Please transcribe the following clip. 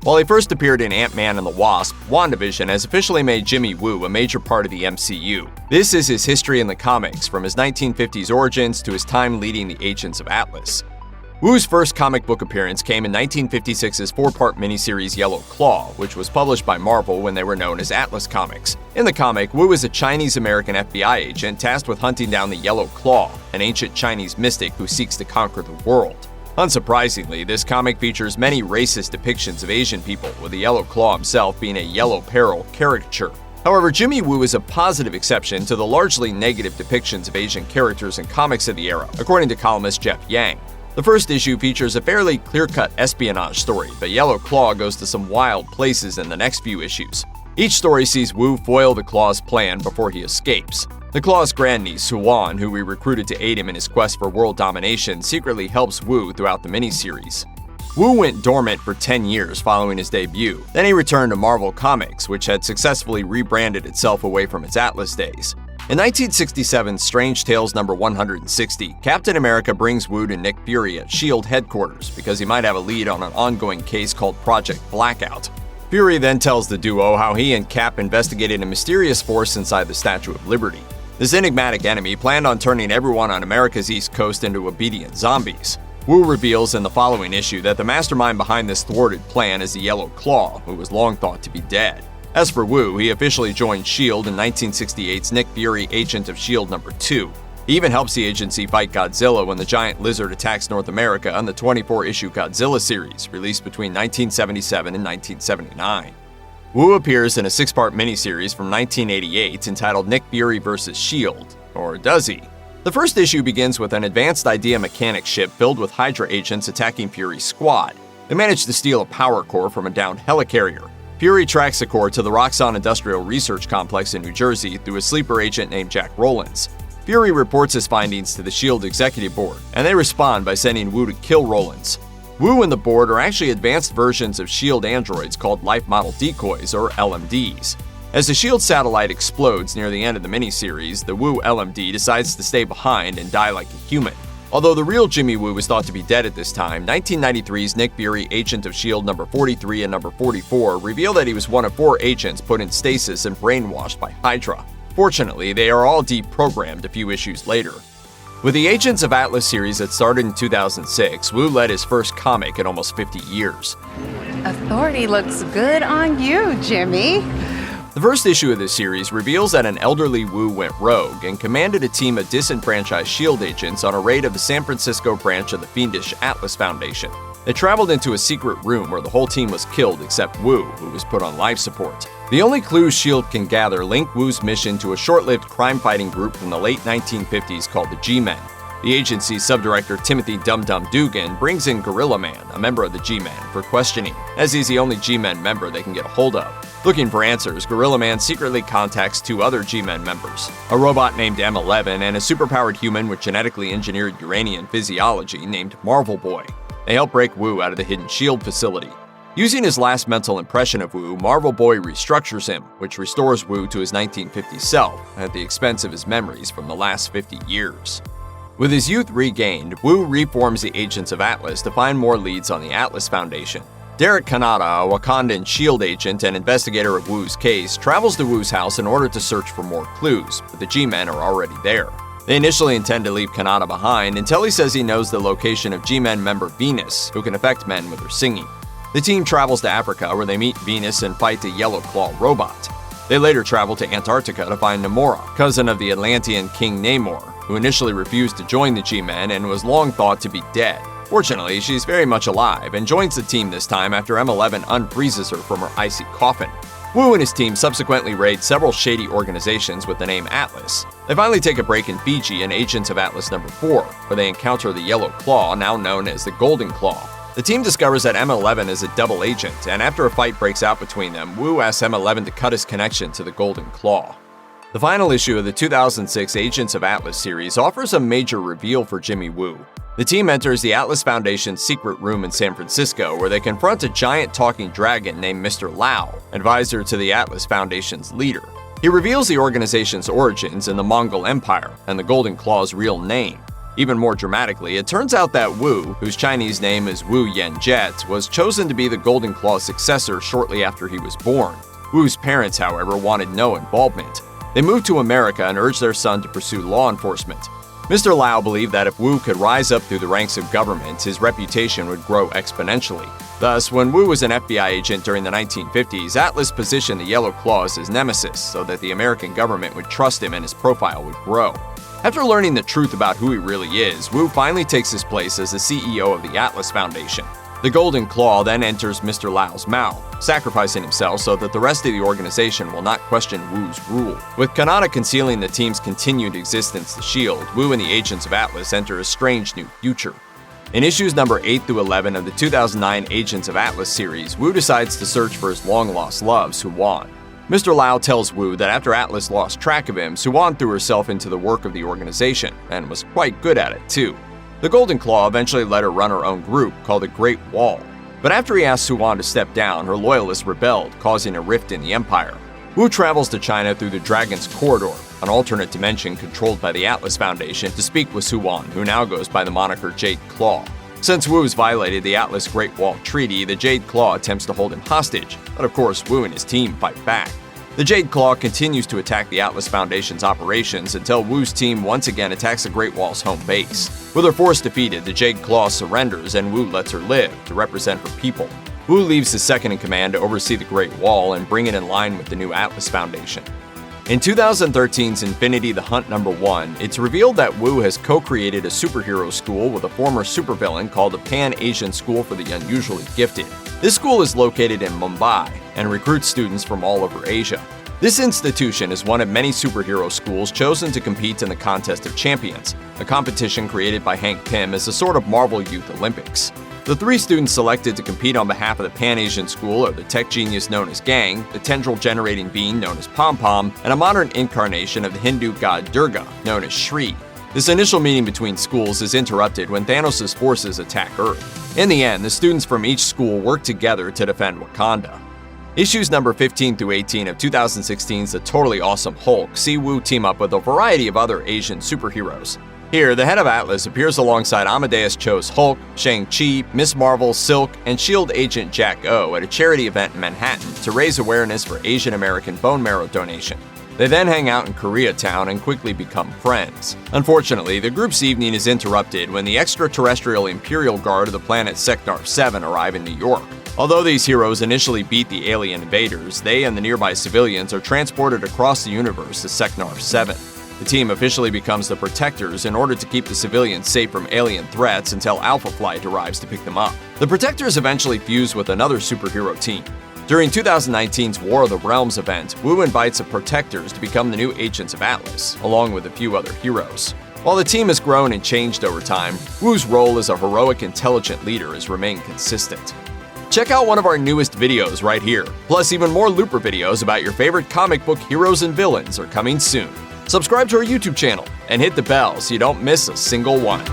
While he first appeared in Ant-Man and the Wasp, WandaVision has officially made Jimmy Woo a major part of the MCU. This is his history in the comics, from his 1950s origins to his time leading the Agents of S.H.I.E.L.D. Woo's first comic book appearance came in 1956's four-part miniseries Yellow Claw, which was published by Marvel when they were known as Atlas Comics. In the comic, Woo is a Chinese-American FBI agent tasked with hunting down the Yellow Claw, an ancient Chinese mystic who seeks to conquer the world. Unsurprisingly, this comic features many racist depictions of Asian people, with the Yellow Claw himself being a yellow peril caricature. However, Jimmy Woo is a positive exception to the largely negative depictions of Asian characters in comics of the era, according to columnist Jeff Yang. The first issue features a fairly clear-cut espionage story, but Yellow Claw goes to some wild places in the next few issues. Each story sees Woo foil the Claw's plan before he escapes. The Claw's grandniece, Suwan, who we recruited to aid him in his quest for world domination, secretly helps Woo throughout the miniseries. Woo went dormant for 10 years following his debut. Then he returned to Marvel Comics, which had successfully rebranded itself away from its Atlas days. In 1967's Strange Tales number 160, Captain America brings Woo to Nick Fury at S.H.I.E.L.D. headquarters because he might have a lead on an ongoing case called Project Blackout. Fury then tells the duo how he and Cap investigated a mysterious force inside the Statue of Liberty. This enigmatic enemy planned on turning everyone on America's East Coast into obedient zombies. Woo reveals in the following issue that the mastermind behind this thwarted plan is the Yellow Claw, who was long thought to be dead. As for Woo, he officially joined S.H.I.E.L.D. in 1968's Nick Fury Agent of S.H.I.E.L.D. number 2. He even helps the agency fight Godzilla when the giant lizard attacks North America on the 24-issue Godzilla series, released between 1977 and 1979. Woo appears in a 6-part miniseries from 1988 entitled Nick Fury vs. S.H.I.E.L.D. Or does he? The first issue begins with an advanced idea mechanic ship filled with Hydra agents attacking Fury's squad. They manage to steal a power core from a downed helicarrier. Fury tracks the core to the Roxxon Industrial Research Complex in New Jersey through a sleeper agent named Jack Rowlands. Fury reports his findings to the S.H.I.E.L.D. Executive Board, and they respond by sending Woo to kill Rowlands. Woo and the board are actually advanced versions of S.H.I.E.L.D. androids called Life Model Decoys, or LMDs. As the S.H.I.E.L.D. satellite explodes near the end of the miniseries, the Woo LMD decides to stay behind and die like a human. Although the real Jimmy Woo was thought to be dead at this time, 1993's Nick Fury Agent of S.H.I.E.L.D. number 43 and number 44 reveal that he was one of 4 agents put in stasis and brainwashed by Hydra. Fortunately, they are all deprogrammed a few issues later. With the Agents of Atlas series that started in 2006, Woo led his first comic in almost 50 years. Authority looks good on you, Jimmy. The first issue of this series reveals that an elderly Woo went rogue and commanded a team of disenfranchised S.H.I.E.L.D. agents on a raid of the San Francisco branch of the fiendish Atlas Foundation. They traveled into a secret room where the whole team was killed except Woo, who was put on life support. The only clues S.H.I.E.L.D. can gather link Woo's mission to a short-lived crime-fighting group from the late 1950s called the G-Men. The agency's subdirector Timothy Dum Dum Dugan brings in Gorilla Man, a member of the G-Men, for questioning, as he's the only G-Men member they can get a hold of. Looking for answers, Gorilla Man secretly contacts 2 other G-Men members, a robot named M11 and a superpowered human with genetically engineered uranian physiology named Marvel Boy. They help break Woo out of the hidden S.H.I.E.L.D. facility. Using his last mental impression of Woo, Marvel Boy restructures him, which restores Woo to his 1950s self, at the expense of his memories from the last 50 years. With his youth regained, Woo reforms the Agents of Atlas to find more leads on the Atlas Foundation. Derek Kanata, a Wakandan S.H.I.E.L.D. agent and investigator of Woo's case, travels to Woo's house in order to search for more clues, but the G-Men are already there. They initially intend to leave Kanata behind until he says he knows the location of G-Men member Venus, who can affect men with her singing. The team travels to Africa where they meet Venus and fight a Yellow Claw robot. They later travel to Antarctica to find Namora, cousin of the Atlantean King Namor, who initially refused to join the G-Men and was long thought to be dead. Fortunately, she's very much alive and joins the team this time after M11 unfreezes her from her icy coffin. Woo and his team subsequently raid several shady organizations with the name Atlas. They finally take a break in Fiji in Agents of Atlas number 4, where they encounter the Yellow Claw, now known as the Golden Claw. The team discovers that M11 is a double agent, and after a fight breaks out between them, Woo asks M11 to cut his connection to the Golden Claw. The final issue of the 2006 Agents of Atlas series offers a major reveal for Jimmy Woo. The team enters the Atlas Foundation's secret room in San Francisco, where they confront a giant talking dragon named Mr. Lau, advisor to the Atlas Foundation's leader. He reveals the organization's origins in the Mongol Empire and the Golden Claw's real name. Even more dramatically, it turns out that Wu, whose Chinese name is Wu Yanjet, was chosen to be the Golden Claw's successor shortly after he was born. Wu's parents, however, wanted no involvement. They moved to America and urged their son to pursue law enforcement. Mr. Lau believed that if Wu could rise up through the ranks of government, his reputation would grow exponentially. Thus, when Wu was an FBI agent during the 1950s, Atlas positioned the Yellow Claw as his nemesis so that the American government would trust him and his profile would grow. After learning the truth about who he really is, Wu finally takes his place as the CEO of the Atlas Foundation. The Golden Claw then enters Mr. Lau's mouth, sacrificing himself so that the rest of the organization will not question Wu's rule. With Kanata concealing the team's continued existence to S.H.I.E.L.D., Wu and the agents of Atlas enter a strange new future. In issues number 8 through 11 of the 2009 Agents of Atlas series, Wu decides to search for his long-lost love, Suwan. Mr. Lau tells Wu that after Atlas lost track of him, Suwan threw herself into the work of the organization, and was quite good at it too. The Golden Claw eventually let her run her own group, called the Great Wall. But after he asked Suwan to step down, her loyalists rebelled, causing a rift in the Empire. Wu travels to China through the Dragon's Corridor, an alternate dimension controlled by the Atlas Foundation, to speak with Suwan, who now goes by the moniker Jade Claw. Since Wu has violated the Atlas Great Wall Treaty, the Jade Claw attempts to hold him hostage, but of course Wu and his team fight back. The Jade Claw continues to attack the Atlas Foundation's operations until Wu's team once again attacks the Great Wall's home base. With her force defeated, the Jade Claw surrenders and Wu lets her live to represent her people. Wu leaves his second-in-command to oversee the Great Wall and bring it in line with the new Atlas Foundation. In 2013's Infinity the Hunt #1, it's revealed that Wu has co-created a superhero school with a former supervillain called the Pan-Asian School for the Unusually Gifted. This school is located in Mumbai and recruits students from all over Asia. This institution is one of many superhero schools chosen to compete in the Contest of Champions, a competition created by Hank Pym as a sort of Marvel Youth Olympics. The 3 students selected to compete on behalf of the Pan-Asian School are the tech genius known as Gang, the tendril-generating being known as Pom Pom, and a modern incarnation of the Hindu god Durga, known as S.H.I.E.L.D. This initial meeting between schools is interrupted when Thanos' forces attack Earth. In the end, the students from each school work together to defend Wakanda. Issues number 15 through 18 of 2016's The Totally Awesome Hulk see Wu team up with a variety of other Asian superheroes. Here, the head of Atlas appears alongside Amadeus Cho's Hulk, Shang-Chi, Miss Marvel, Silk, and S.H.I.E.L.D. agent Jack O at a charity event in Manhattan to raise awareness for Asian American bone marrow donation. They then hang out in Koreatown and quickly become friends. Unfortunately, the group's evening is interrupted when the extraterrestrial Imperial Guard of the planet Sector 7 arrive in New York. Although these heroes initially beat the alien invaders, they and the nearby civilians are transported across the universe to Sector 7. The team officially becomes the Protectors in order to keep the civilians safe from alien threats until Alpha Flight arrives to pick them up. The Protectors eventually fuse with another superhero team. During 2019's War of the Realms event, Wu invites the Protectors to become the new Agents of Atlas, along with a few other heroes. While the team has grown and changed over time, Wu's role as a heroic, intelligent leader has remained consistent. Check out one of our newest videos right here. Plus, even more Looper videos about your favorite comic book heroes and villains are coming soon. Subscribe to our YouTube channel and hit the bell so you don't miss a single one.